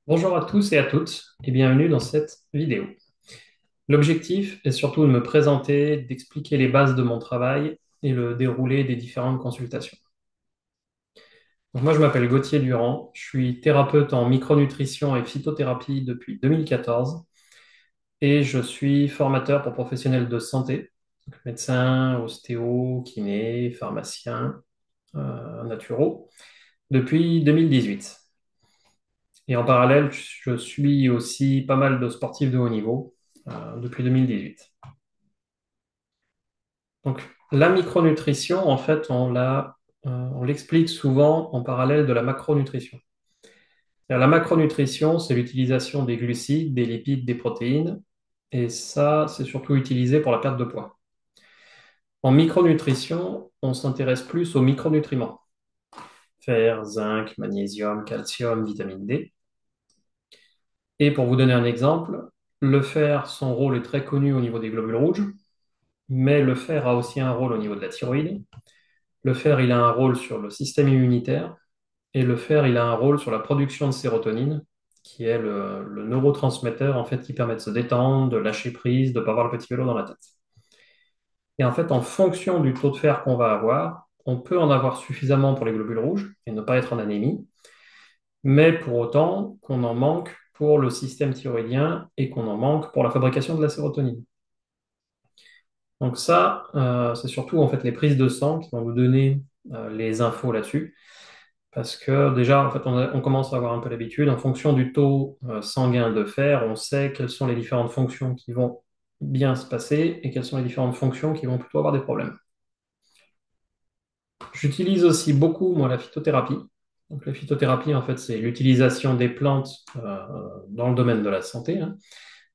Bonjour à tous et à toutes et bienvenue dans cette vidéo. L'objectif est surtout de me présenter, d'expliquer les bases de mon travail et le déroulé des différentes consultations. Donc moi, je m'appelle Gauthier Durand, je suis thérapeute en micronutrition et phytothérapie depuis 2014 et je suis formateur pour professionnels de santé, donc médecins, ostéo, kiné, pharmaciens, naturaux, depuis 2018. Et en parallèle, je suis aussi pas mal de sportifs de haut niveau depuis 2018. Donc, la micronutrition, en fait, on l'explique souvent en parallèle de la macronutrition. La macronutrition, c'est l'utilisation des glucides, des lipides, des protéines, et ça, c'est surtout utilisé pour la perte de poids. En micronutrition, on s'intéresse plus aux micronutriments, fer, zinc, magnésium, calcium, vitamine D. Et pour vous donner un exemple, le fer, son rôle est très connu au niveau des globules rouges, mais le fer a aussi un rôle au niveau de la thyroïde. Le fer, il a un rôle sur le système immunitaire et le fer, il a un rôle sur la production de sérotonine, qui est le neurotransmetteur en fait qui permet de se détendre, de lâcher prise, de ne pas avoir le petit vélo dans la tête. Et en fait, en fonction du taux de fer qu'on va avoir, on peut en avoir suffisamment pour les globules rouges et ne pas être en anémie, mais pour autant qu'on en manque pour le système thyroïdien et qu'on en manque pour la fabrication de la sérotonine. Donc ça, c'est surtout en fait les prises de sang qui vont nous donner les infos là-dessus. Parce que déjà, en fait, on commence à avoir un peu l'habitude. En fonction du taux sanguin de fer, on sait quelles sont les différentes fonctions qui vont bien se passer et quelles sont les différentes fonctions qui vont plutôt avoir des problèmes. J'utilise aussi beaucoup, moi, la phytothérapie. Donc, la phytothérapie, en fait, c'est l'utilisation des plantes dans le domaine de la santé, hein.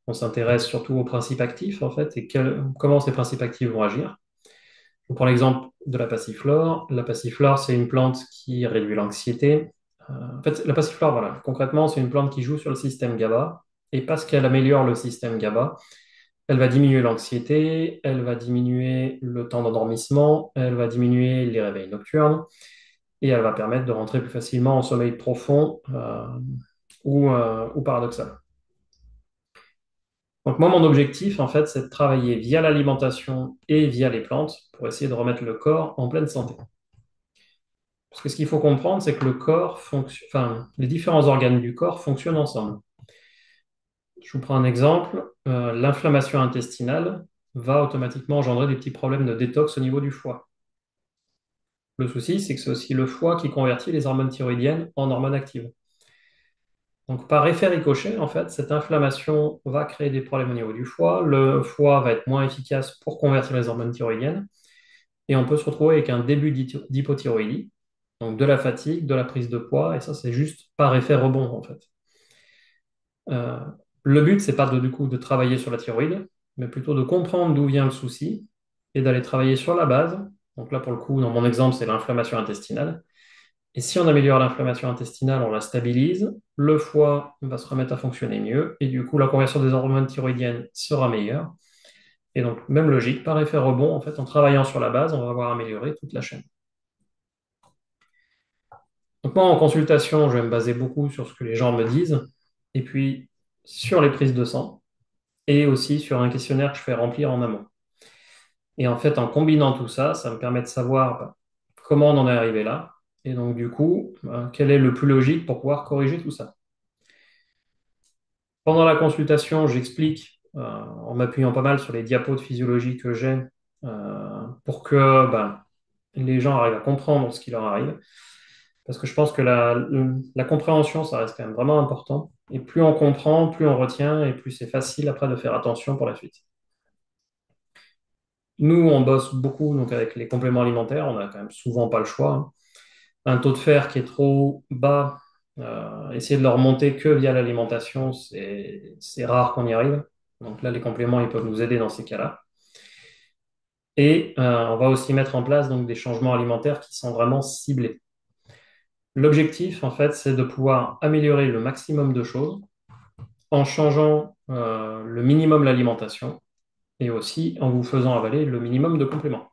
On s'intéresse surtout aux principes actifs, en fait, et comment ces principes actifs vont agir. On prend l'exemple de la passiflore. La passiflore, c'est une plante qui réduit l'anxiété. En fait, la passiflore, voilà, concrètement, c'est une plante qui joue sur le système GABA. Et parce qu'elle améliore le système GABA, elle va diminuer l'anxiété, elle va diminuer le temps d'endormissement, elle va diminuer les réveils nocturnes et elle va permettre de rentrer plus facilement en sommeil profond ou paradoxal. Donc moi, mon objectif, en fait, c'est de travailler via l'alimentation et via les plantes pour essayer de remettre le corps en pleine santé. Parce que ce qu'il faut comprendre, c'est que le corps fonctionne, enfin, les différents organes du corps fonctionnent ensemble. Je vous prends un exemple. L'inflammation intestinale va automatiquement engendrer des petits problèmes de détox au niveau du foie. Le souci, c'est que c'est aussi le foie qui convertit les hormones thyroïdiennes en hormones actives. Donc, par effet ricochet, en fait, cette inflammation va créer des problèmes au niveau du foie. Le foie va être moins efficace pour convertir les hormones thyroïdiennes. Et on peut se retrouver avec un début d'hypothyroïdie, donc de la fatigue, de la prise de poids. Et ça, c'est juste par effet rebond, en fait. Euh, le but, c'est pas du coup de travailler sur la thyroïde, mais plutôt de comprendre d'où vient le souci et d'aller travailler sur la base. Donc là, pour le coup, dans mon exemple, c'est l'inflammation intestinale. Et si on améliore l'inflammation intestinale, on la stabilise, le foie va se remettre à fonctionner mieux, et du coup, la conversion des hormones thyroïdiennes sera meilleure. Et donc, même logique, par effet rebond, en fait, en travaillant sur la base, on va avoir amélioré toute la chaîne. Donc moi, en consultation, je vais me baser beaucoup sur ce que les gens me disent, et puis sur les prises de sang, et aussi sur un questionnaire que je fais remplir en amont. Et en fait, en combinant tout ça, ça me permet de savoir comment on en est arrivé là, et donc du coup, quel est le plus logique pour pouvoir corriger tout ça. Pendant la consultation, j'explique, en m'appuyant pas mal sur les diapos de physiologie que j'ai, pour que les gens arrivent à comprendre ce qui leur arrive. Parce que je pense que la compréhension, ça reste quand même vraiment important. Et plus on comprend, plus on retient, et plus c'est facile après de faire attention pour la suite. Nous, on bosse beaucoup donc, avec les compléments alimentaires. On n'a quand même souvent pas le choix, hein. Un taux de fer qui est trop bas, essayer de le remonter que via l'alimentation, c'est rare qu'on y arrive. Donc là, les compléments, ils peuvent nous aider dans ces cas-là. Et on va aussi mettre en place donc, des changements alimentaires qui sont vraiment ciblés. L'objectif, en fait, c'est de pouvoir améliorer le maximum de choses en changeant le minimum l'alimentation et aussi en vous faisant avaler le minimum de compléments.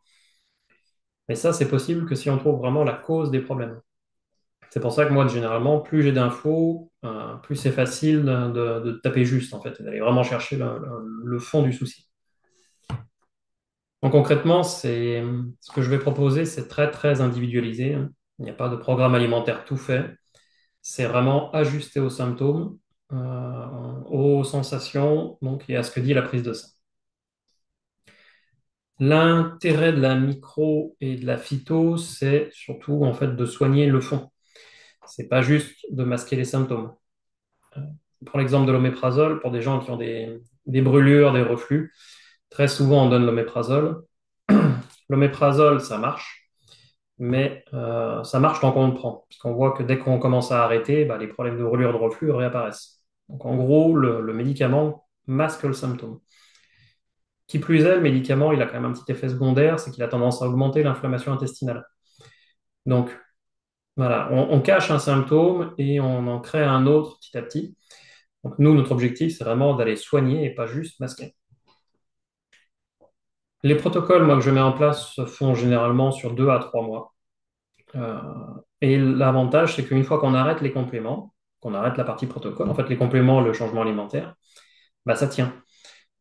Mais ça, c'est possible que si on trouve vraiment la cause des problèmes. C'est pour ça que moi, généralement, plus j'ai d'infos, plus c'est facile de taper juste, en fait, et d'aller vraiment chercher le fond du souci. Donc concrètement, ce que je vais proposer, c'est très, très individualisé, hein. Il n'y a pas de programme alimentaire tout fait. C'est vraiment ajusté aux symptômes, aux sensations, donc, et à ce que dit la prise de sang. L'intérêt de la micro et de la phyto, c'est surtout en fait de soigner le fond. C'est pas juste de masquer les symptômes. Je prends l'exemple de l'oméprazole pour des gens qui ont des brûlures, des reflux. Très souvent, on donne l'oméprazole. L'oméprazole, ça marche, mais ça marche tant qu'on le prend. Parce qu'on voit que dès qu'on commence à arrêter, bah, les problèmes de brûlure, de reflux réapparaissent. Donc en gros, le médicament masque le symptôme. Qui plus est, le médicament, il a quand même un petit effet secondaire, c'est qu'il a tendance à augmenter l'inflammation intestinale. Donc voilà, on cache un symptôme et on en crée un autre petit à petit. Donc nous, notre objectif, c'est vraiment d'aller soigner et pas juste masquer. Les protocoles, moi, que je mets en place se font généralement sur 2 à 3 mois. Euh, et l'avantage, c'est qu'une fois qu'on arrête les compléments, qu'on arrête la partie protocole, en fait, les compléments, le changement alimentaire, bah, ça tient.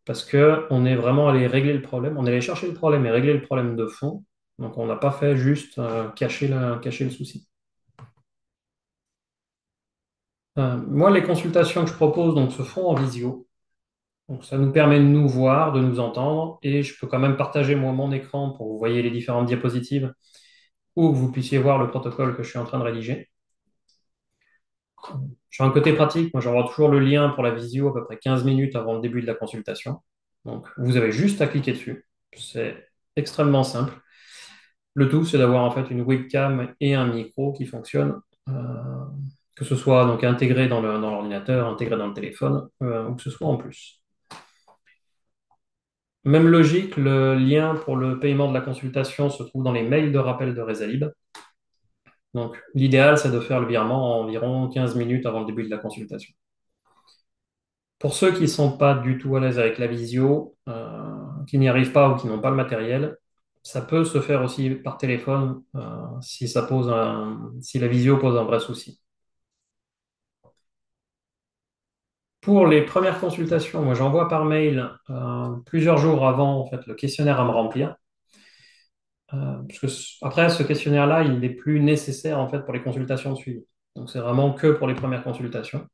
Parce qu'on est vraiment allé régler le problème, on est allé chercher le problème et régler le problème de fond. Donc, on n'a pas fait juste cacher le souci. Moi, les consultations que je propose donc, se font en visio. Donc, ça nous permet de nous voir, de nous entendre, et je peux quand même partager moi mon écran pour que vous voyez les différentes diapositives ou que vous puissiez voir le protocole que je suis en train de rédiger. Sur un côté pratique, moi j'envoie toujours le lien pour la visio à peu près 15 minutes avant le début de la consultation. Donc, vous avez juste à cliquer dessus. C'est extrêmement simple. Le tout, c'est d'avoir en fait une webcam et un micro qui fonctionnent, que ce soit donc intégré dans l'ordinateur, intégré dans le téléphone, ou que ce soit en plus. Même logique, le lien pour le paiement de la consultation se trouve dans les mails de rappel de Resalib. Donc, l'idéal, c'est de faire le virement en environ 15 minutes avant le début de la consultation. Pour ceux qui ne sont pas du tout à l'aise avec la visio, qui n'y arrivent pas ou qui n'ont pas le matériel, ça peut se faire aussi par téléphone si la visio pose un vrai souci. Pour les premières consultations, moi j'envoie par mail plusieurs jours avant en fait, le questionnaire à me remplir. Parce que après, ce questionnaire-là, il n'est plus nécessaire en fait pour les consultations de suivi. Donc c'est vraiment que pour les premières consultations.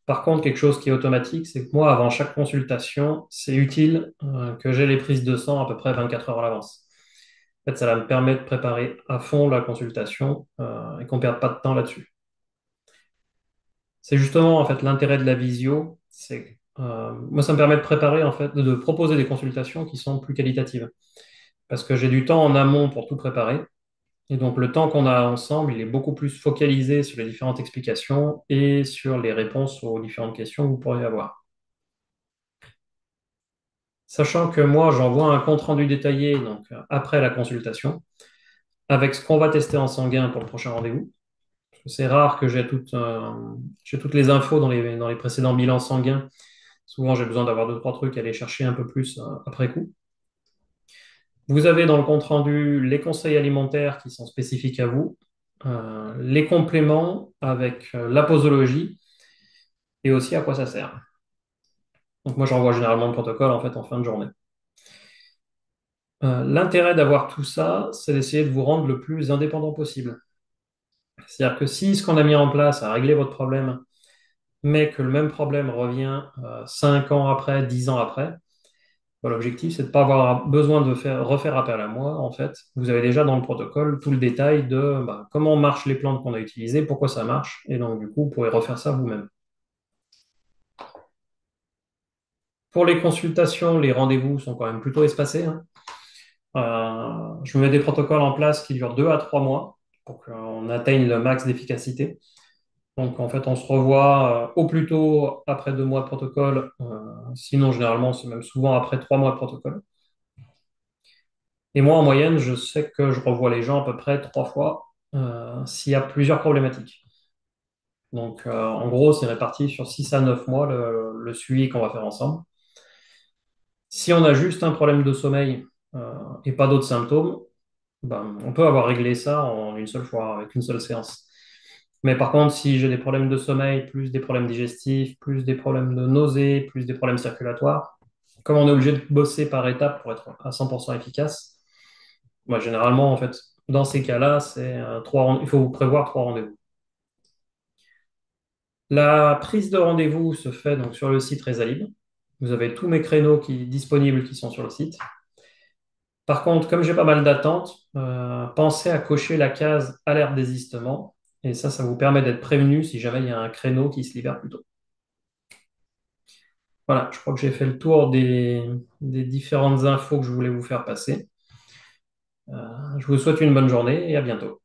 Par contre, quelque chose qui est automatique, c'est que moi, avant chaque consultation, c'est utile que j'ai les prises de sang à peu près 24 heures à l'avance. En fait, ça va me permet de préparer à fond la consultation et qu'on ne perde pas de temps là-dessus. C'est justement en fait l'intérêt de la visio, c'est moi ça me permet de préparer en fait, de proposer des consultations qui sont plus qualitatives. Parce que j'ai du temps en amont pour tout préparer. Et donc le temps qu'on a ensemble, il est beaucoup plus focalisé sur les différentes explications et sur les réponses aux différentes questions que vous pourriez avoir. Sachant que moi, j'envoie un compte-rendu détaillé donc, après la consultation, avec ce qu'on va tester en sanguin pour le prochain rendez-vous. Parce que c'est rare que j'ai toutes les infos dans les précédents bilans sanguins. Souvent, j'ai besoin d'avoir deux, trois trucs à aller chercher un peu plus après coup. Vous avez dans le compte-rendu les conseils alimentaires qui sont spécifiques à vous, les compléments avec la posologie et aussi à quoi ça sert. Donc moi, j'envoie généralement le protocole en fait en fin de journée. L'intérêt d'avoir tout ça, c'est d'essayer de vous rendre le plus indépendant possible. C'est-à-dire que si ce qu'on a mis en place a réglé votre problème, mais que le même problème revient 5 ans après, 10 ans après, bah, l'objectif, c'est de ne pas avoir besoin de refaire appel à moi. En fait, vous avez déjà dans le protocole tout le détail de bah, comment marchent les plantes qu'on a utilisées, pourquoi ça marche, et donc du coup, vous pourrez refaire ça vous-même. Pour les consultations, les rendez-vous sont quand même plutôt espacés, hein. Je mets des protocoles en place qui durent 2 à 3 mois pour qu'on atteigne le max d'efficacité. Donc, en fait, on se revoit au plus tôt après 2 mois de protocole. Sinon, généralement, c'est même souvent après 3 mois de protocole. Et moi, en moyenne, je sais que je revois les gens à peu près 3 fois s'il y a plusieurs problématiques. Donc, en gros, c'est réparti sur 6 à 9 mois le suivi qu'on va faire ensemble. Si on a juste un problème de sommeil et pas d'autres symptômes, ben, on peut avoir réglé ça en une seule fois, avec une seule séance. Mais par contre, si j'ai des problèmes de sommeil, plus des problèmes digestifs, plus des problèmes de nausées, plus des problèmes circulatoires, comme on est obligé de bosser par étapes pour être à 100% efficace, moi, généralement, en fait, dans ces cas-là, il faut prévoir 3 rendez-vous. La prise de rendez-vous se fait donc sur le site Resalib. Vous avez tous mes créneaux disponibles qui sont sur le site. Par contre, comme j'ai pas mal d'attentes, pensez à cocher la case alerte désistement. Et ça vous permet d'être prévenu si jamais il y a un créneau qui se libère plus tôt. Voilà, je crois que j'ai fait le tour des différentes infos que je voulais vous faire passer. Je vous souhaite une bonne journée et à bientôt.